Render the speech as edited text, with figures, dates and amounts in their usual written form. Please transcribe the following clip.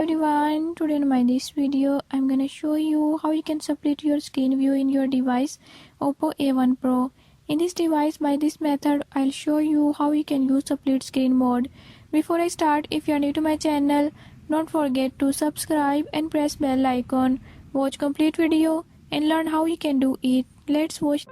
Everyone, today in my this video I'm gonna show you how you can split your screen view in your device Oppo A1 Pro. In this device, by this method I'll show you how you can use split screen mode. Before I start, if you are new to my channel, don't forget to subscribe and press bell icon. Watch complete video and learn how you can do it. Let's watch.